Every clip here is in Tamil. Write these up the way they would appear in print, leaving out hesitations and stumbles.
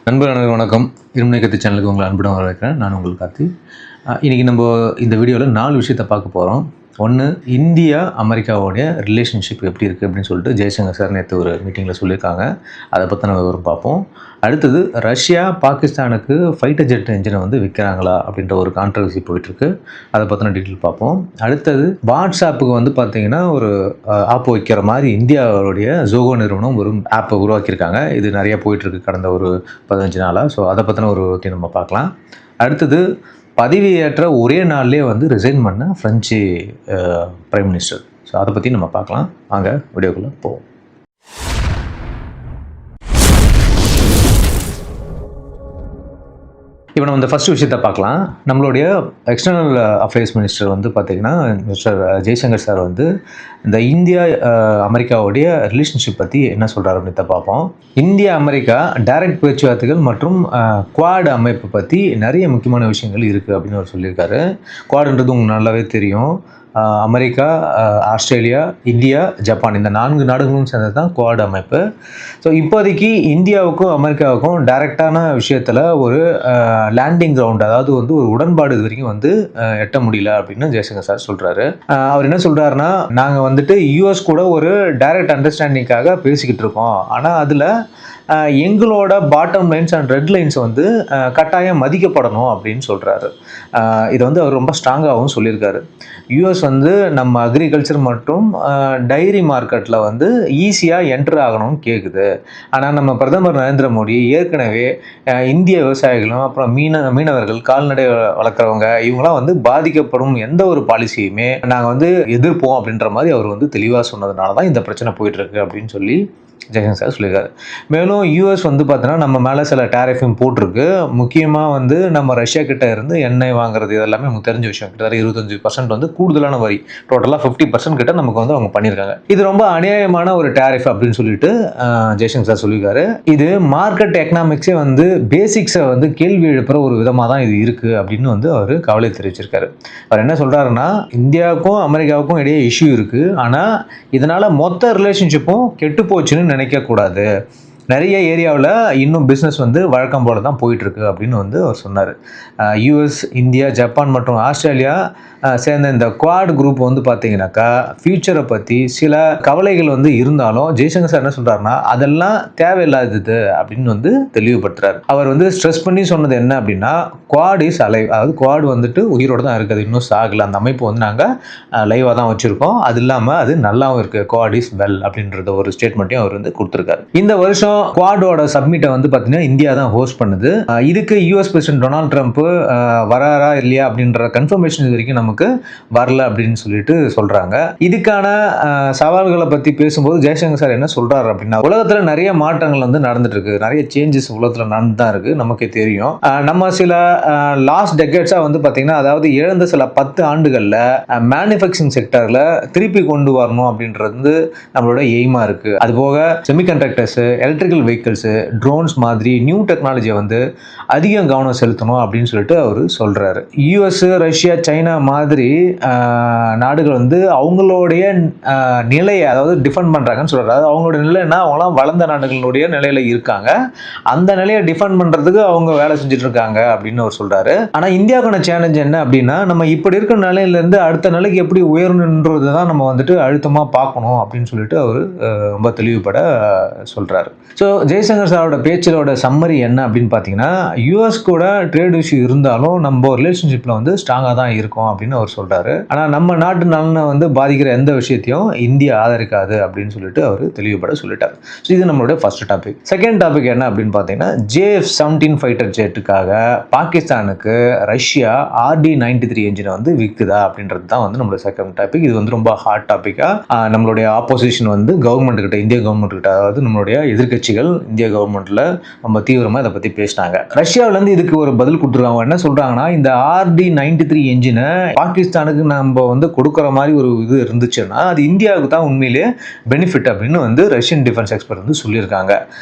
நண்பர்களுக்கு வணக்கம். இருமுனை கத்தி சேனலுக்கு உங்களை அன்புடன் வரவேற்கிறேன். நான் உங்கள் கார்த்தி. இன்றைக்கி நம்ம இந்த வீடியோவில் 4 விஷயத்தை பார்க்க போகிறோம். ஒன்று, இந்தியா அமெரிக்காவோடைய ரிலேஷன்ஷிப் எப்படி இருக்குது அப்படின்னு சொல்லிட்டு ஜெய்சங்கர் சார் நேற்று ஒரு மீட்டிங்கில் சொல்லியிருக்காங்க. அதை பற்றி நம்ம விவரம் பார்ப்போம். அடுத்தது, ரஷ்யா பாகிஸ்தானுக்கு ஃபைட்டர் ஜெட் என்ஜினை வந்து விற்கிறாங்களா அப்படின்ற ஒரு கான்ட்ரவர்சி போயிட்டுருக்கு. அதை பற்றின டீட்டெயில் பார்ப்போம். அடுத்தது, வாட்ஸ்ஆப்புக்கு வந்து பார்த்திங்கன்னா ஒரு ஆப் வைக்கிற மாதிரி இந்தியாவுடைய ஜோகோ நிறுவனம் ஒரு ஆப்பை உருவாக்கியிருக்காங்க. இது நிறைய போயிட்டுருக்கு கடந்த ஒரு 15 நாளாக. ஸோ அதை பற்றின ஒரு நம்ம பார்க்கலாம். அடுத்தது, பதவியேற்ற ஒரே நாள்லேயே வந்து ரிசைன் பண்ண ஃப்ரெஞ்சு பிரைம் மினிஸ்டர். ஸோ அதை பற்றி நம்ம பார்க்கலாம். வாங்க வீடியோக்குள்ளே போவோம். இப்போ நம்ம இந்த ஃபஸ்ட்டு விஷயத்தை பார்க்கலாம். நம்மளுடைய எக்ஸ்டர்னல் அஃபேர்ஸ் மினிஸ்டர் வந்து பார்த்திங்கன்னா மிஸ்டர் ஜெய்சங்கர் சார் வந்து இந்த இந்தியா அமெரிக்காவுடைய ரிலேஷன்ஷிப் பற்றி என்ன சொல்கிறார் அப்படின்னு பார்ப்போம். இந்தியா அமெரிக்கா டைரக்ட் பேச்சுவார்த்தைகள் மற்றும் குவாட் அமைப்பு பற்றி நிறைய முக்கியமான விஷயங்கள் இருக்குது அப்படின்னு அவர் சொல்லியிருக்காரு. குவாடுன்றது உங்களுக்கு நல்லாவே தெரியும். அமெரிக்கா, ஆஸ்திரேலியா, இந்தியா, ஜப்பான் இந்த 4 நாடுகளும் சேர்ந்தது தான் குவாட் அமைப்பு. ஸோ இப்போதைக்கு இந்தியாவுக்கும் அமெரிக்காவுக்கும் டைரெக்டான விஷயத்தில் ஒரு லேண்டிங் கிரவுண்ட், அதாவது வந்து ஒரு உடன்பாடு இது வரைக்கும் வந்து எட்ட முடியல அப்படின்னு ஜெய்சங்கர் சார் சொல்கிறாரு. அவர் என்ன சொல்கிறாருன்னா, நாங்கள் வந்துட்டு யூஎஸ் கூட ஒரு டைரக்ட் அண்டர்ஸ்டாண்டிங்காக பேசிக்கிட்டு இருக்கோம். ஆனால் அதில் எங்களோட bottom lines and red lines வந்து கட்டாயம் மதிக்கப்படணும் அப்படின்னு சொல்கிறாரு. இதை வந்து அவர் ரொம்ப ஸ்ட்ராங்காகவும் சொல்லியிருக்காரு. யூஎஸ் வந்து நம்ம அக்ரிகல்ச்சர் மற்றும் டைரி மார்க்கெட்டில் வந்து ஈஸியாக என்ட்ரு ஆகணும்னு கேட்குது. ஆனால் நம்ம பிரதமர் நரேந்திர மோடி ஏற்கனவே இந்திய விவசாயிகளும் அப்புறம் மீனவர்கள், கால்நடை வளர்க்குறவங்க இவங்களாம் வந்து பாதிக்கப்படும் எந்த ஒரு பாலிசியுமே நாங்கள் வந்து எதிர்ப்போம் அப்படின்ற மாதிரி அவர் வந்து தெளிவாக சொன்னதுனால தான் இந்த பிரச்சனை போயிட்டுருக்கு அப்படின்னு சொல்லி ஜெய்சங்கர் சார் சொல்லியிருக்காரு. மேலும் யூஎஸ் வந்து பார்த்தீங்கன்னா நம்ம மேலே சில டேரிஃபும் போட்டிருக்கு. முக்கியமாக வந்து நம்ம ரஷ்யா கிட்ட இருந்து எண்ணெய் வாங்குறது இதெல்லாமே நமக்கு தெரிஞ்ச விஷயம். கிட்டத்தட்ட 25% வந்து கூடுதலான வரி, டோட்டலாக 50% கிட்ட நமக்கு வந்து அவங்க பண்ணியிருக்காங்க. இது ரொம்ப அநியாயமான ஒரு டேரிஃப் அப்படின்னு சொல்லிட்டு ஜெய்சங்கர் சார் சொல்லியிருக்காரு. இது மார்க்கெட் எக்கனாமிக்ஸே வந்து பேசிக்ஸை வந்து கேள்வி எழுப்புற ஒரு விதமாக தான் இது இருக்குது அப்படின்னு வந்து அவர் கவலை தெரிவிச்சிருக்காரு. அவர் என்ன சொல்கிறாருன்னா, இந்தியாவுக்கும் அமெரிக்காவுக்கும் இடையே இஷ்யூ இருக்குது, ஆனால் இதனால் மொத்த ரிலேஷன்ஷிப்பும் கெட்டு போச்சுன்னு நினைக்கக்கூடாது. நிறைய ஏரியாவில் இன்னும் பிஸ்னஸ் வந்து வழக்கம் போல தான் போயிட்டுருக்கு அப்படின்னு வந்து அவர் சொன்னார். யூஎஸ், இந்தியா, ஜப்பான் மற்றும் ஆஸ்திரேலியா சேர்ந்த இந்த குவாட் குரூப் வந்து பார்த்தீங்கன்னாக்கா ஃபியூச்சரை பற்றி சில கவலைகள் வந்து இருந்தாலும் ஜெய்சங்கர் சார் என்ன சொல்கிறாருன்னா, அதெல்லாம் தேவையில்லாதது அப்படின்னு வந்து தெளிவுபடுத்துறாரு. அவர் வந்து ஸ்ட்ரெஸ் பண்ணி சொன்னது என்ன அப்படின்னா, குவாட் இஸ் அலைவ், அதாவது குவாட் வந்துட்டு உயிரோடு தான் இருக்குது, இன்னும் சாகலை. அந்த அமைப்பு வந்து நாங்கள் லைவாக தான் வச்சுருக்கோம். அது இல்லாமல் அது நல்லாவும் இருக்குது, குவாட் இஸ் வெல் அப்படின்றத ஒரு ஸ்டேட்மெண்ட்டையும் அவர் வந்து கொடுத்துருக்காரு. இந்த வருஷம் குவாடோட சப்மிட்டை வந்து பார்த்தீங்கன்னா இந்தியா தான் ஹோஸ்ட் பண்ணுது. இதுக்கு யூஎஸ் பிரசிடென்ட் டொனால்ட் ட்ரம்ப் வராரா இல்லையா அப்படின்ற கன்ஃபர்மேஷன் இது வரைக்கும் நமக்கு வரல அப்படின்னு சொல்லிட்டு சொல்றாங்க. இதுக்கான சவால்களை பற்றி பேசும்போது ஜெய்சங்கர் சார் என்ன சொல்றாரு அப்படின்னா, உலகத்தில் நிறைய மாற்றங்கள் வந்து நடந்துட்டு இருக்கு, நிறைய சேஞ்சஸ் உலகத்தில் நடந்து தான் இருக்கு, நமக்கே தெரியும். நம்ம சில லாஸ்ட் டெக்கேட்ஸா வந்து பார்த்தீங்கன்னா, அதாவது இழந்த சில 10 ஆண்டுகளில் மேனுஃபேக்சரிங் செக்டர்ல திருப்பி கொண்டு வரணும் அப்படின்றது நம்மளோட எய்மா இருக்கு. அதுபோக செமிகண்டக்டர்ஸ், எலக்ட்ரிக்கல் வெஹிக்கிள்ஸ், ட்ரோன்ஸ் மாதிரி நியூ டெக்னாலஜியை வந்து அதிக கவனம் செலுத்தணும் அப்படின்னு சொல்லிட்டு அவர் சொல்றாரு. யூஎஸ், ரஷ்யா, சைனா மாதிரி நாடுகள் வந்து அவங்களுடைய நிலையை, அதாவது டிஃபெண்ட் பண்ணுறாங்கன்னு சொல்கிறாரு. அதாவது அவங்களோட நிலைன்னா அவங்களாம் வளர்ந்த நாடுகளுடைய நிலையில் இருக்காங்க, அந்த நிலையை டிஃபெண்ட் பண்ணுறதுக்கு அவங்க வேலை செஞ்சுட்டு இருக்காங்க அப்படின்னு அவர் சொல்கிறாரு. ஆனால் இந்தியாவுக்கான சேலஞ்ச் என்ன அப்படின்னா, நம்ம இப்படி இருக்கிற நிலையிலேருந்து அடுத்த நிலைக்கு எப்படி உயரணுன்றது தான் நம்ம வந்துட்டு அழுத்தமாக பார்க்கணும் அப்படின்னு சொல்லிட்டு அவர் ரொம்ப தெளிவுபட சொல்கிறாரு. ஸோ ஜெய்சங்கர் சாரோட பேச்சலோட சம்மரி என்ன அப்படின்னு பார்த்தீங்கன்னா, யூஎஸ் கூட ட்ரேட் இஷ்யூ இருந்தாலும் நம்ம ரிலேஷன்ஷிப்பில் வந்து ஸ்ட்ராங்காக தான் இருக்கும் அப்படின்னு அவர் சொல்றாரு. ஆனால் நம்ம நாட்டு நலனை வந்து பாதிக்கிற எந்த விஷயத்தையும் இந்தியா ஆதரிக்காது அப்படின்னு சொல்லிட்டு அவர் தெளிவுபட சொல்லிட்டார். ஸோ இது நம்மளுடைய ஃபர்ஸ்ட் டாபிக். செகண்ட் டாபிக் என்ன அப்படின்னு பார்த்தீங்கன்னா, JF-17 ஃபைட்டர் ஜெட்டுக்காக பாகிஸ்தானுக்கு ரஷ்யா RD-93 என்ஜினை வந்து விற்குதா அப்படின்றது தான் வந்து நம்மளோட செகண்ட் டாபிக். இது வந்து ரொம்ப ஹாட் டாபிக்கா நம்மளுடைய ஆப்போசிஷன் வந்து கவர்மெண்ட் கிட்ட, இந்திய கவர்மெண்ட் கிட்ட, அதாவது நம்மளுடைய எதிர்கட்சிகள் இந்திய கவர்மெண்ட்ல ரொம்ப தீவிரமாக இதை பற்றி பேசினாங்க. ரஷ்யாவிலேருந்து இதுக்கு ஒரு பதில் கொடுத்துருக்காங்க. என்ன சொல்றாங்கன்னா, இந்த RD-93 என்ஜினை பாகிஸ்தானுக்கு நம்ம வந்து கொடுக்குற மாதிரி ஒரு இது இருந்துச்சுன்னா அது இந்தியாவுக்கு தான் உண்மையிலே பெனிஃபிட் அப்படின்னு வந்து ரஷ்யன் டிஃபென்ஸ் எக்ஸ்பர்ட் வந்து சொல்லியிருக்காங்க.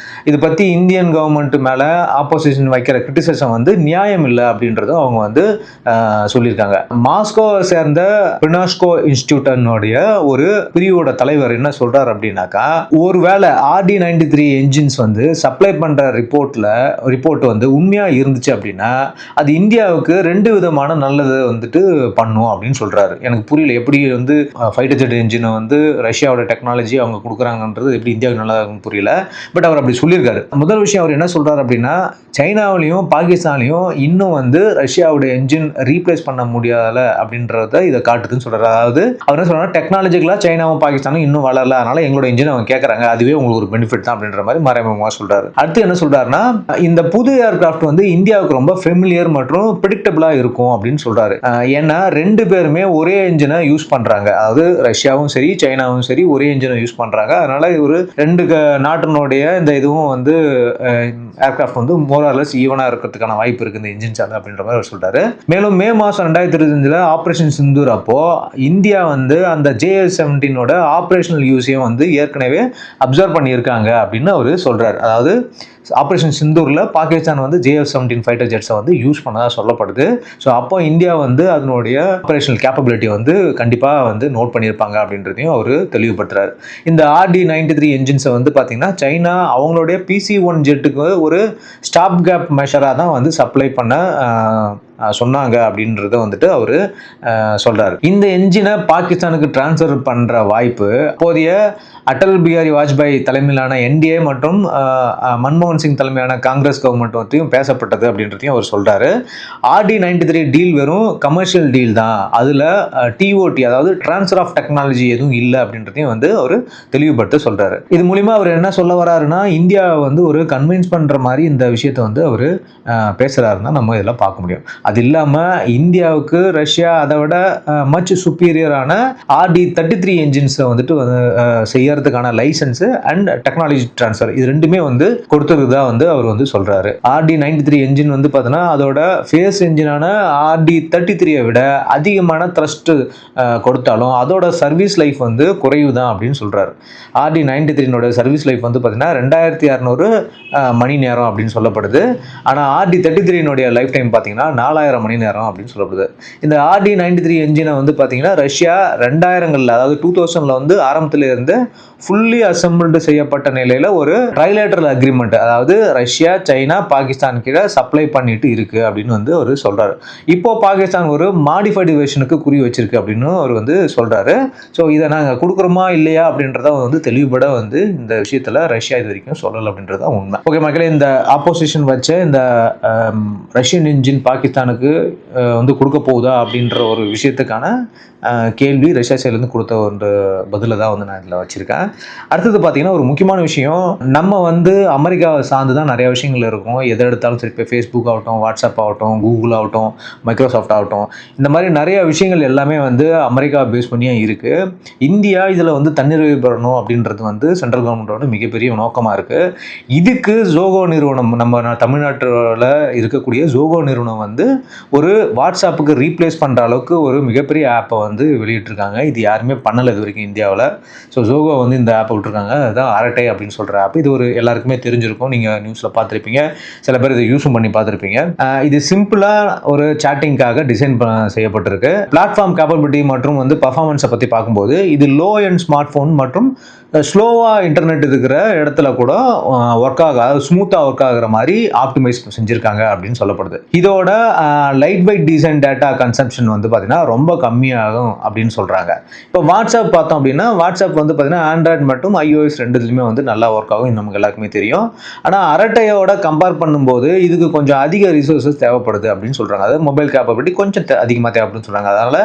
இதை பற்றி இந்தியன் கவர்மெண்ட் மேலே ஆப்போசிஷன் வைக்கிற கிரிட்டிசிசம் வந்து நியாயம் இல்லை அப்படின்றத அவங்க வந்து சொல்லியிருக்காங்க. மாஸ்கோவை சேர்ந்த பினாஸ்கோ இன்ஸ்டிடியூட்டனுடைய ஒரு பிரிவோட தலைவர் என்ன சொல்றாரு அப்படின்னாக்கா, ஒருவேளை RD-93 என்ஜின் என்ஜின்ஸ் வந்து சப்ளை பண்ணுற ரிப்போர்ட் வந்து உண்மையாக இருந்துச்சு அப்படின்னா அது இந்தியாவுக்கு 2 விதமான நல்லது வந்துட்டு பண்ணும் அப்படின்னு சொல்கிறாரு. எனக்கு புரியல எப்படி வந்து ஃபைட்டர் ஜெட் என்ஜினை வந்து ரஷ்யாவோட டெக்னாலஜி அவங்க கொடுக்குறாங்கன்றது எப்படி இந்தியாவுக்கு நல்லா இருக்குன்னு புரியல. பட் அவர் அப்படி சொல்லியிருக்காரு. முதல் விஷயம் அவர் என்ன சொல்கிறார் அப்படின்னா, சைனாவிலையும் பாகிஸ்தான்லையும் இன்னும் வந்து ரஷ்யாவோட என்ஜின் ரீப்ளேஸ் பண்ண முடியாத அப்படின்றத இதை காட்டுதுன்னு சொல்கிறார். அதாவது அவர் என்ன சொல்கிறார், டெக்னாலஜிக்கலாக சைனாவும் பாகிஸ்தானும் இன்னும் வளரல, அதனால எங்களோட என்ஜின் அவங்க கேட்குறாங்க, அதுவே உங்களுக்கு ஒரு பெனிஃபிட் தான் அப்படின்ற மாதிரி மறைமுகமாக சொல்கிறார். அடுத்து என்ன சொல்கிறாருன்னா, இந்த புது ஏர்கிராஃப்ட் வந்து இந்தியாவுக்கு ரொம்ப ஃபெமிலியர் மற்றும் ப்ரெடிக்டபிளாக இருக்கும் அப்படின்னு சொல்கிறாரு. ஏன்னா 2 பேருமே ஒரே என்ஜினை யூஸ் பண்ணுறாங்க. அதாவது ரஷ்யாவும் சரி சைனாவும் சரி ஒரே என்ஜினை யூஸ் பண்ணுறாங்க. அதனால ஒரு 2 நாட்டினுடைய இந்த இதுவும் வந்து ஏர்கிராஃப்ட் வந்து மோரார்லெஸ் ஈவனாக இருக்கிறதுக்கான வாய்ப்பு இருக்குது இந்த என்ஜின்ஸால அப்படின்ற மாதிரி அவர் சொல்கிறாரு. மேலும் மே மாதம் 2025 ஆப்ரேஷன் சிந்தூர் அப்போ இந்தியா வந்து அந்த JF-17 ஆப்ரேஷனல் யூஸையும் வந்து ஏற்கனவே அப்சர்வ் பண்ணியிருக்காங்க அப்படின்னு அவர் சொல்கிறார். அதாவது ஆப்ரேஷன் சிந்தூரில் பாகிஸ்தான் வந்து JF-17 ஃபைட்டர் ஜெட்ஸை வந்து யூஸ் பண்ணதாக சொல்லப்படுது. ஸோ அப்போ இந்தியா வந்து அதனுடைய ஆப்ரேஷனல் கேப்பபிலிட்டி வந்து கண்டிப்பாக வந்து நோட் பண்ணியிருப்பாங்க அப்படின்றதையும் அவர் தெளிவுபடுத்துறாரு. இந்த RD-93 என்ஜின்ஸை வந்து பார்த்தீங்கன்னா சைனா அவங்களுடைய PC-1 ஜெட்டுக்கு ஒரு ஸ்டாப் கேப் மெஷராக தான் வந்து சப்ளை பண்ண சொன்னாங்க அப்படின்றத வந்துட்டு அவர் சொல்கிறார். இந்த என்ஜினை பாகிஸ்தானுக்கு டிரான்ஸ்ஃபர் பண்ணுற வாய்ப்பு அப்போதைய அடல் பிஹாரி வாஜ்பாய் தலைமையிலான NDA மற்றும் மன்மோகன் சிங் தலைமையிலான காங்கிரஸ் கவர்மெண்ட் பற்றியும் பேசப்பட்டது அப்படின்றதையும் அவர் சொல்கிறாரு. RD-93 டீல் வெறும் கமர்ஷியல் டீல் தான், அதில் TOT அதாவது ட்ரான்ஸ்ஃபர் ஆஃப் டெக்னாலஜி எதுவும் இல்லை அப்படின்றதையும் வந்து அவர் தெளிவுபடுத்த சொல்கிறாரு. இது மூலிமா அவர் என்ன சொல்ல வர்றாருன்னா, இந்தியாவை வந்து ஒரு கன்வின்ஸ் பண்ணுற மாதிரி இந்த விஷயத்தை வந்து அவர் பேசுகிறாருன்னா நம்ம இதெல்லாம் பார்க்க முடியும். அது இல்லாமல் இந்தியாவுக்கு ரஷ்யா அதை விட மச் சுப்பீரியரான RD-33 என்ஜின்ஸை வந்துட்டு செய்யறதுக்கான லைசன்ஸு அண்ட் டெக்னாலஜி ட்ரான்ஸ்ஃபர் இது ரெண்டுமே வந்து கொடுத்துருக்குதா வந்து அவர் வந்து சொல்கிறாரு. RD-93 என்ஜின் வந்து பார்த்தோன்னா அதோட ஃபேஸ் என்ஜினான RD-33 விட அதிகமான த்ரஸ்ட் கொடுத்தாலும் அதோட சர்வீஸ் லைஃப் வந்து குறைவு தான் அப்படின்னு சொல்கிறாரு. RD-93 சர்வீஸ் லைஃப் வந்து பார்த்தீங்கன்னா 2600 மணி நேரம் அப்படின்னு சொல்லப்படுது. ஆனால் RD-33 லைஃப் டைம் பார்த்தீங்கன்னா 4000 மணி நேரம் அப்படின்னு சொல்லப்படுது. இந்த RD-93 என்ஜினை வந்து பார்த்தீங்கன்னா ரஷ்யா 2000களில் அதாவது 2000ல் வந்து ஆரம்பத்தில் இருந்து ஃபுல்லி அசம்பிள்டு செய்யப்பட்ட நிலையில் ஒரு ட்ரைலேட்டரல் அக்ரிமெண்ட் அதாவது ரஷ்யா சைனா பாகிஸ்தான் கீழே சப்ளை பண்ணிட்டு இருக்கு அப்படின்னு வந்து அவர் சொல்கிறாரு. இப்போ பாகிஸ்தான் ஒரு மாடிஃபைடு வெர்ஷனுக்கு குறி வச்சிருக்கு அப்படின்னு அவர் வந்து சொல்கிறாரு. ஸோ இதை நாங்கள் கொடுக்குறோமா இல்லையா அப்படின்றத வந்து தெளிவுபட வந்து இந்த விஷயத்தில் ரஷ்யா இது வரைக்கும் சொல்லலை அப்படின்றத உண்மை. ஓகே மக்களே, இந்த ஆப்போசிஷன் வச்ச இந்த ரஷ்யன் என்ஜின் பாகிஸ்தானுக்கு வந்து கொடுக்க போகுதா அப்படின்ற ஒரு விஷயத்துக்கான கேள்வி ரஷ்யா சைட்லேருந்து கொடுத்த ஒரு பதிலை தான் வந்து நான் இதில் வச்சுருக்கேன். அடுத்தது பார்த்தீங்கன்னா ஒரு முக்கியமான விஷயம், நம்ம வந்து அமெரிக்காவை சார்ந்து தான் நிறைய விஷயங்கள் இருக்கும். எதை எடுத்தாலும் சரி, இப்போ ஃபேஸ்புக் ஆகட்டும், வாட்ஸ்அப் ஆகட்டும், கூகுள் ஆகட்டும், மைக்ரோசாஃப்ட் ஆகட்டும், இந்த மாதிரி நிறைய விஷயங்கள் எல்லாமே வந்து அமெரிக்காவை பேஸ் பண்ணியே இருக்குது. இந்தியா இதில் வந்து தன்னிறைவு பெறணும் அப்படின்றது வந்து சென்ட்ரல் கவர்மெண்ட்டோட மிகப்பெரிய நோக்கமாக இருக்குது. இதுக்கு ஜோகோ நிறுவனம், நம்ம தமிழ்நாட்டில் இருக்கக்கூடிய ஜோகோ நிறுவனம் வந்து ஒரு வாட்ஸ்அப்புக்கு ரீப்ளேஸ் பண்ணுற அளவுக்கு ஒரு மிகப்பெரிய ஆப்பை வந்து வெளியிட்டிருக்காங்க. இது யாருமே பண்ணலை இது வரைக்கும் இந்தியாவில். ஸோ ஜோகோ வந்து இந்த ஆப்பை விட்டுருக்காங்க. அதுதான் அரட்டை அப்படின்னு சொல்கிற ஆப். இது ஒரு எல்லாருக்குமே தெரிஞ்சிருக்கும், நீங்கள் நியூஸில் பார்த்துருப்பீங்க, சில பேர் இதை யூஸும் பண்ணி பார்த்துருப்பீங்க. இது சிம்பிளாக ஒரு சேட்டிங்காக டிசைன் செய்யப்பட்டிருக்கு. பிளாட்ஃபார்ம் கேப்பபிலிட்டி மற்றும் வந்து பர்ஃபார்மன்ஸை பற்றி பார்க்கும்போது இது லோ அண்ட் ஸ்மார்ட் ஃபோன் மற்றும் ஸ்லோவாக இன்டர்நெட் இருக்கிற இடத்துல கூட ஒர்க் அதாவது ஸ்மூத்தாக ஒர்க் ஆகுற மாதிரி ஆப்டிமைஸ் செஞ்சுருக்காங்க அப்படின்னு சொல்லப்படுது. இதோட light weight design data consumption வந்து பார்த்தீங்கன்னா ரொம்ப கம்மியாகும் அப்படின்னு சொல்கிறாங்க. இப்போ வாட்ஸ்அப் பார்த்தோம் அப்படின்னா வாட்ஸ்அப் வந்து பார்த்தீங்கன்னா ஆண்ட்ராய்டு மற்றும் iOS ரெண்டுத்துலையுமே வந்து நல்லா ஒர்க் ஆகும், நமக்கு எல்லாருக்குமே தெரியும். ஆனால் அரட்டையோட கம்பேர் பண்ணும்போது இதுக்கு கொஞ்சம் அதிக ரிசோர்ஸஸ் தேவைப்படுது அப்படின்னு சொல்கிறாங்க. அதாவது மொபைல் கேப்பபிலிட்டி கொஞ்சம் அதிகமாக தேவைப்படுன்னு சொல்கிறாங்க. அதனால்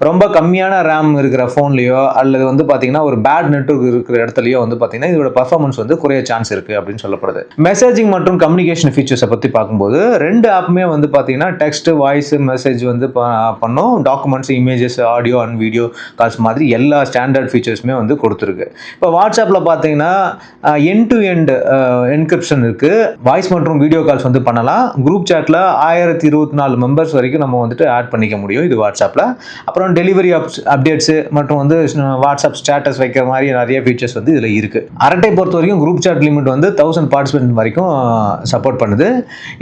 ரொம்ப கம்மியான ரேம் இருக்கிற ஃபோன்லேயோ அல்லது வந்து பார்த்தீங்கன்னா ஒரு பேட் நெட்வொர்க் இருக்கிற இடத்துலையோ வந்து பார்த்தீங்கன்னா இதோட பர்ஃபார்மன்ஸ் வந்து குறைய சான்ஸ் இருக்குது அப்படின்னு சொல்லப்படுது. மெசேஜிங் மற்றும் கம்யூனிகேஷன் ஃபீச்சர்ஸை பற்றி பார்க்கும்போது 2 ஆப்புமே வந்து பார்த்தீங்கன்னா டெக்ஸ்ட், வாய்ஸ், மெசேஜ் வந்து பண்ணோம், documents, images, audio and video calls மாதிரி எல்லா ஸ்டாண்டர்ட் ஃபீச்சர்ஸுமே வந்து கொடுத்துருக்கு. இப்போ வாட்ஸ்அப்பில் பார்த்தீங்கன்னா எண்ட் டு எண்ட் என்கிரிப்ஷன் இருக்குது. வாய்ஸ் மற்றும் வீடியோ கால்ஸ் வந்து பண்ணலாம். குரூப் சேட்டில் 1024 மெம்பர்ஸ் வரைக்கும் நம்ம வந்துட்டு ஆட் பண்ணிக்க முடியும் இது வாட்ஸ்அப்பில். அப்புறம் டெலிவரி அப்டேட்ஸு மற்றும் வந்து வாட்ஸ்அப் ஸ்டேட்டஸ் வைக்கிற மாதிரி நிறைய ஃபீச்சர்ஸ் வந்து இதில் இருக்குது. அரட்டை பொறுத்த வரைக்கும் குரூப் சாட் லிமிட் வந்து 1000 பார்ட்டிசிபென்ட் வரைக்கும் சப்போர்ட் பண்ணுது.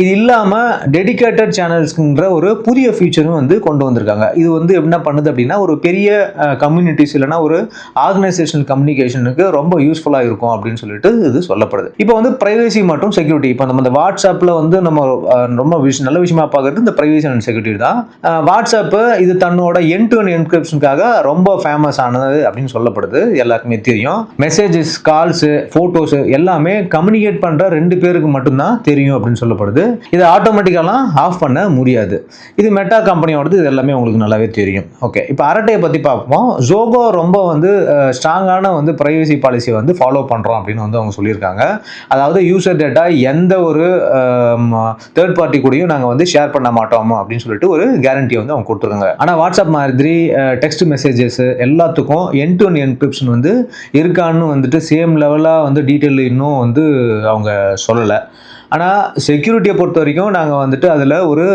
இது இல்லாமல் டெடிகேட்டட் சேனல்ஸ்ங்கிற ஒரு புதிய ஃபீச்சரும் வந்து கொண்டு வந்திருக்காங்க. இது வந்து என்ன பண்ணுது அப்படின்னா அப்படின்னா ஒரு பெரிய கம்யூனிட்டிஸ் இல்லைன்னா ஒரு ஆர்கனைசேஷனல் கம்யூனிகேஷனுக்கு ரொம்ப யூஸ்ஃபுல்லாக இருக்கும் அப்படின்னு சொல்லிட்டு இது சொல்லப்படுது. இப்போ வந்து பிரைவசி மற்றும் செக்யூரிட்டி, இப்போ நம்ம இந்த வாட்ஸ்அப்பில் வந்து நம்ம ரொம்ப நல்ல விஷயமா பார்க்கறது இந்த பிரைவசி அண்ட் செக்யூரிட்டி தான். வாட்ஸ்அப் இது தன்னோட எண்ட் டு எண்ட் என்கிரிப்ஷனுக்காக ரொம்ப ஃபேமஸ் ஆனது அப்படின்னு சொல்லப்படுது, எல்லாருக்குமே தெரியும். மெசேஜஸ், கால்ஸ், போட்டோஸ் எல்லாமே கம்யூனிகேட் பண்ற 2 பேருக்கு மட்டும்தான் தெரியும் அப்படின்னு சொல்லப்படுது. இதை ஆட்டோமேட்டிக்காலாம் ஆஃப் பண்ண முடியாது. இது மெட்டா கம்பெனியோடது, இது எல்லாமே உங்களுக்கு நல்லாவே தெரியும். ஓகே, இப்போ அரட்டையை பற்றி பார்ப்போம். ஜோகோ ரொம்ப வந்து ஸ்ட்ராங்கான வந்து பிரைவசி பாலிசியை வந்து ஃபாலோ பண்ணுறோம் அப்படின்னு வந்து அவங்க சொல்லியிருக்காங்க. அதாவது யூசர் டேட்டா எந்த ஒரு தேர்ட் பார்ட்டி கூடயும் நாங்கள் வந்து ஷேர் பண்ண மாட்டோம் அப்படின்னு சொல்லிட்டு ஒரு கேரண்டியை வந்து அவங்க கொடுத்துருக்காங்க. ஆனால் வாட்ஸ்அப் மாதிரி டெக்ஸ்ட் மெசேஜஸ் எல்லாத்துக்கும் எண்ட் டு எண்ட் என்கிரிப்ஷன் வந்து இருக்கான்னு வந்துட்டு சேம் லெவலாக வந்து டீட்டெயில் இன்னும் வந்து அவங்க சொல்லலை. ஆனால் செக்யூரிட்டியை பொறுத்த வரைக்கும் நாங்கள் வந்துட்டு அதில் ஒரு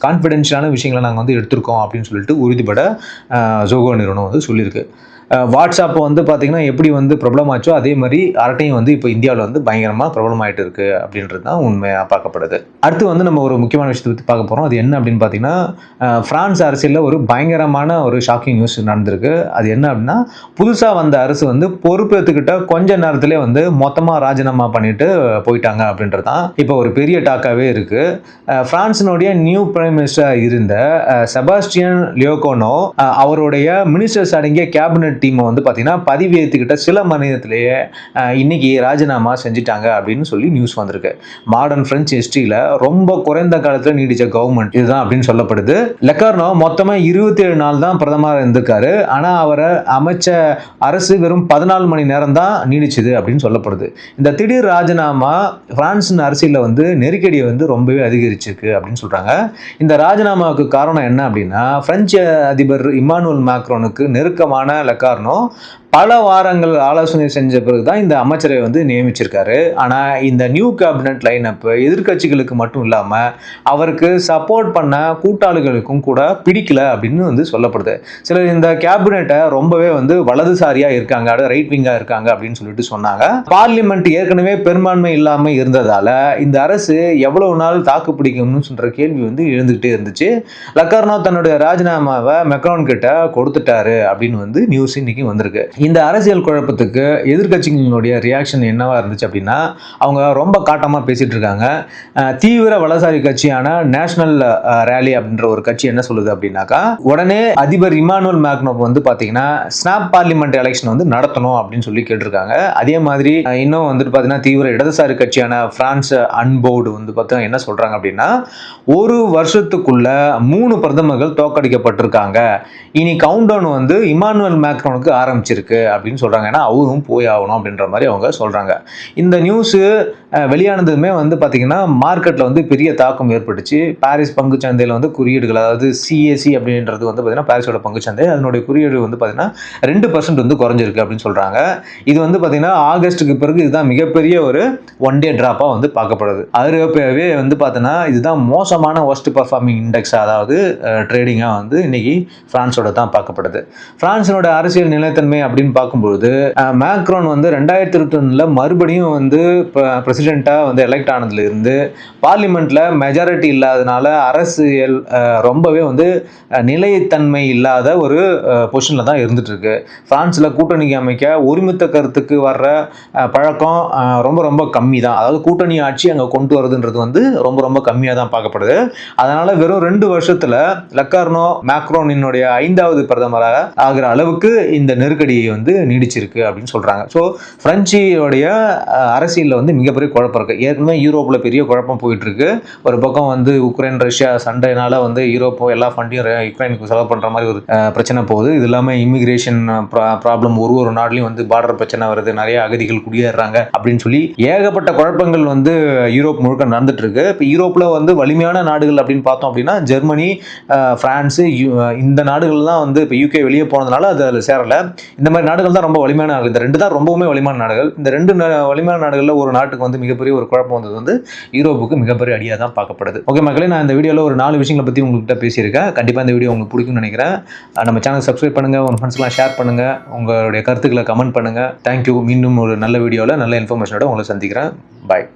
கான்ஃபிடென்ஷியலான விஷயங்களை நாங்கள் வந்து எடுத்திருக்கோம் அப்படின்னு சொல்லிட்டு உறுதிப்பட ஜோகோ நிறுவனம் வந்து சொல்லியிருக்கு. வாட்ஸ்அப் வந்து பார்த்தீங்கன்னா எப்படி வந்து ப்ராப்ளம் ஆச்சோ அதே மாதிரி அரட்டையும் வந்து இப்போ இந்தியாவில் வந்து பயங்கரமாக ப்ராப்ளம் ஆகிட்டு இருக்கு அப்படின்றது தான் உண்மையாக பார்க்கப்படுது. அடுத்து வந்து நம்ம ஒரு முக்கியமான விஷயத்தை பற்றி பார்க்க போகிறோம். அது என்ன அப்படின்னு பார்த்தீங்கன்னா, பிரான்ஸ் அரசியலில் ஒரு பயங்கரமான ஒரு ஷாக்கிங் நியூஸ் நடந்திருக்கு. அது என்ன அப்படின்னா, புதுசாக வந்த அரசு வந்து பொறுப்பேற்றுக்கிட்ட கொஞ்ச நேரத்திலே வந்து மொத்தமாக ராஜினாமா பண்ணிட்டு போயிட்டாங்க அப்படின்றது தான் இப்போ ஒரு பெரிய டாக்காகவே இருக்குது. பிரான்ஸினுடைய நியூ பிரைம் மினிஸ்டராக இருந்த செபாஸ்டியன் லியோகோனோ அவருடைய மினிஸ்டர்ஸ் அடங்கிய கேபினட் டீமை வந்து பார்த்தீங்கன்னா பதிவேற்றுக்கிட்ட சில மணி நேரத்திலேயே இன்னைக்கு ராஜினாமா செஞ்சுட்டாங்க அப்படின்னு சொல்லி நியூஸ் வந்திருக்கு. மாடர்ன் பிரெஞ்சு ஹிஸ்டரியில் ரொம்ப குறைந்த காலத்தில் நீடிச்ச கவர்மெண்ட் இதுதான் அப்படின்னு சொல்லப்படுது. லெக்கார்னோ மொத்தமாக 27 நாள் தான் பிரதமர் இருந்திருக்காரு. ஆனால் அவரை அமைச்ச அரசு வெறும் 14 மணி நேரம் தான் நீடிச்சது அப்படின்னு சொல்லப்படுது. இந்த திடீர் ராஜினாமா பிரான்சின் அரசியலில் வந்து நெருக்கடியை வந்து ரொம்பவே அதிகரிச்சிருக்கு அப்படின்னு சொல்றாங்க. இந்த ராஜினாமாவுக்கு காரணம் என்ன அப்படின்னா, பிரெஞ்சு அதிபர் இமானுவேல் மேக்ரோனுக்கு நெருக்கமான லெக்கார்னோ பல வாரங்கள் ஆலோசனை செஞ்ச பிறகு தான் இந்த அமைச்சரை வந்து நியமிச்சிருக்காரு. ஆனால் இந்த நியூ கேபினட் லைனப் எதிர்கட்சிகளுக்கு மட்டும் இல்லாமல் அவருக்கு சப்போர்ட் பண்ண கூட்டாளிகளுக்கும் கூட பிடிக்கல அப்படின்னு வந்து சொல்லப்படுது. சிலர் இந்த கேபினட்டை ரொம்பவே வந்து வலதுசாரியாக இருக்காங்க, ரைட் விங்காக இருக்காங்க அப்படின்னு சொல்லிட்டு சொன்னாங்க. பார்லிமெண்ட் ஏற்கனவே பெரும்பான்மை இல்லாமல் இருந்ததால இந்த அரசு எவ்வளவு நாள் தாக்கு பிடிக்கும்னு சொல்ற கேள்வி வந்து எழுந்துகிட்டே இருந்துச்சு. லெக்கார்னோ தன்னுடைய ராஜினாமாவை மெக்ரான் கிட்ட கொடுத்துட்டாரு அப்படின்னு வந்து நியூஸ் இன்னைக்கு வந்திருக்கு. இந்த அரசியல் குழப்பத்துக்கு எதிர்கட்சிகளுடைய ரியாக்ஷன் என்னவா இருந்துச்சு அப்படின்னா, அவங்க ரொம்ப காட்டமாக பேசிட்டு இருக்காங்க. தீவிர வலதுசாரி கட்சியான நேஷனல் ரேலி அப்படின்ற ஒரு கட்சி என்ன சொல்லுது அப்படின்னாக்கா, உடனே அதிபர் இமானுவேல் மேக்ரோ வந்து பார்த்தீங்கன்னா ஸ்னாப் பார்லிமெண்ட் எலெக்ஷன் வந்து நடத்தணும் அப்படின்னு சொல்லி கேட்டிருக்காங்க. அதே மாதிரி இன்னும் வந்துட்டு பார்த்தீங்கன்னா தீவிர இடதுசாரி கட்சியான பிரான்ஸ் அன்போர்டு வந்து பார்த்தீங்கன்னா என்ன சொல்றாங்க அப்படின்னா, ஒரு வருஷத்துக்குள்ள 3 பிரதமர்கள் தோற்கடிக்கப்பட்டிருக்காங்க. இனி கவுண்ட் டவுன் வந்து இமானுவேல் மேக்ரோனுக்கு ஆரம்பிச்சிருக்கு அப்படின்னு சொல்றாங்க. ஏன்னா அவரும் போய் ஆகணும் அப்படின்ற மாதிரி அவங்க சொல்றாங்க. இந்த நியூஸ் வெளியானதுமே வந்து பார்த்தீங்கன்னா மார்க்கெட்டில் வந்து பெரிய தாக்கம் ஏற்பட்டுச்சு. பாரிஸ் பங்கு சந்தையில் வந்து குறியீடுகள், அதாவது CAC அப்படின்றது வந்து பார்த்தீங்கன்னா பாரிஸோட பங்கு சந்தை, அதனுடைய குறியீடு வந்து பார்த்தீங்கன்னா 2% வந்து குறைஞ்சிருக்கு அப்படின்னு சொல்றாங்க. இது வந்து பார்த்தீங்கன்னா ஆகஸ்ட்டுக்கு பிறகு இதுதான் மிகப்பெரிய ஒரு ஒன் டே டிராப்பாக வந்து பார்க்கப்படுது. ஐரோப்பாவே வந்து பார்த்தீங்கன்னா இதுதான் மோசமான ஒர்ஸ்ட் பர்ஃபார்மிங் இண்டெக்ஸ், அதாவது ட்ரேடிங்காக வந்து இன்னைக்கு பிரான்ஸோட தான் பார்க்கப்படுது. பிரான்ஸினோட அரசியல் நிலைத்தன்மை அப்படின்னு பார்க்கும்போது மேக்ரோன் வந்து 2021 மறுபடியும் வந்து பிரசிடென்ட்டா வந்து எலெக்ட் ஆனதுல இருந்து பார்லிமெண்ட்ல மெஜாரிட்டி இல்லாதனால அரசியல் ரொம்பவே வந்து நிலைத்தன்மை இல்லாத ஒரு பொசிஷன்ல தான் இருந்துட்டு இருக்கு. பிரான்ஸ்ல கூட்டணிக்கு அமைக்க ஒருமித்த கருத்துக்கு வர்ற பழக்கம் ரொம்ப ரொம்ப கம்மி தான். அதாவது கூட்டணி ஆட்சி அங்கே கொண்டு வரதுன்றது வந்து ரொம்ப ரொம்ப கம்மியாக தான் பார்க்கப்படுது. அதனால வெறும் 2 வருஷத்துல லெக்கார்னோ மேக்ரோனினுடைய 5வது பிரதமராக ஆகிற அளவுக்கு இந்த நெருக்கடியை வந்து நீடிச்சிருக்கு அப்படின்னு சொல்றாங்க. ஸோ பிரெஞ்சுடைய அரசியலில் வந்து மிகப்பெரிய குழப்பம் இருக்கு. ஏற்கனவே யூரோப்ல பெரிய குழப்பம் போயிட்டு இருக்கு. ஒரு பக்கம் வந்து உக்ரைன் ரஷ்யா சண்டைனால வந்து யூரோப்போ எல்லா ஃபண்டையும் யுக்ரைனுக்கு செலவு பண்ற மாதிரி ஒரு பிரச்சனை போகுது. இது இல்லாமல் இமிகிரேஷன் ப்ராப்ளம், ஒரு நாட்டிலையும் வந்து பார்டர் பிரச்சனை வருது, நிறைய அகதிகள் குடியேறாங்க அப்படின்னு சொல்லி ஏகப்பட்ட குழப்பங்கள் வந்து யூரோப் முழுக்க நடந்துட்டு இருக்கு. இப்போ யூரோப்ல வந்து வலிமையான நாடுகள் அப்படின்னு பார்த்தோம் அப்படின்னா ஜெர்மனி, பிரான்ஸ், இந்த நாடுகள் தான் வந்து இப்போ UK வெளியே போனதுனால அது அதில் சேரல. இந்த மாதிரி நாடுகள் தான் ரொம்ப வலிமையான நாடுகள். இந்த 2 தான் ரொம்பவுமே வலிமையான நாடுகள். இந்த 2 வலிமையான நாடுகளில் ஒரு நாட்டுக்கு வந்து மிகப்பெரிய ஒரு குழப்பம் வந்தது வந்து யூரோப்புக்கு மிகப்பெரிய அடியாக தான் பார்க்கப்படுது. ஓகே மக்களே, நான் இந்த வீடியோவில் ஒரு 4 விஷயங்களை பற்றி உங்கள்கிட்ட பேசியிருக்கேன். கண்டிப்பாக இந்த வீடியோ உங்களுக்கு பிடிக்கும்னு நினைக்கிறேன். நம்ம சேனல் சப்ஸ்கிரைப் பண்ணுங்க, உங்கள் ஃப்ரெண்ட்ஸ்லாம் ஷேர் பண்ணுங்க, உங்களுடைய கருத்துக்களை கமெண்ட் பண்ணுங்க. தேங்க்யூ. மீண்டும் ஒரு நல்ல வீடியோவில் நல்ல இன்ஃபர்மேஷனோட உங்களை சந்திக்கிறேன். பாய்.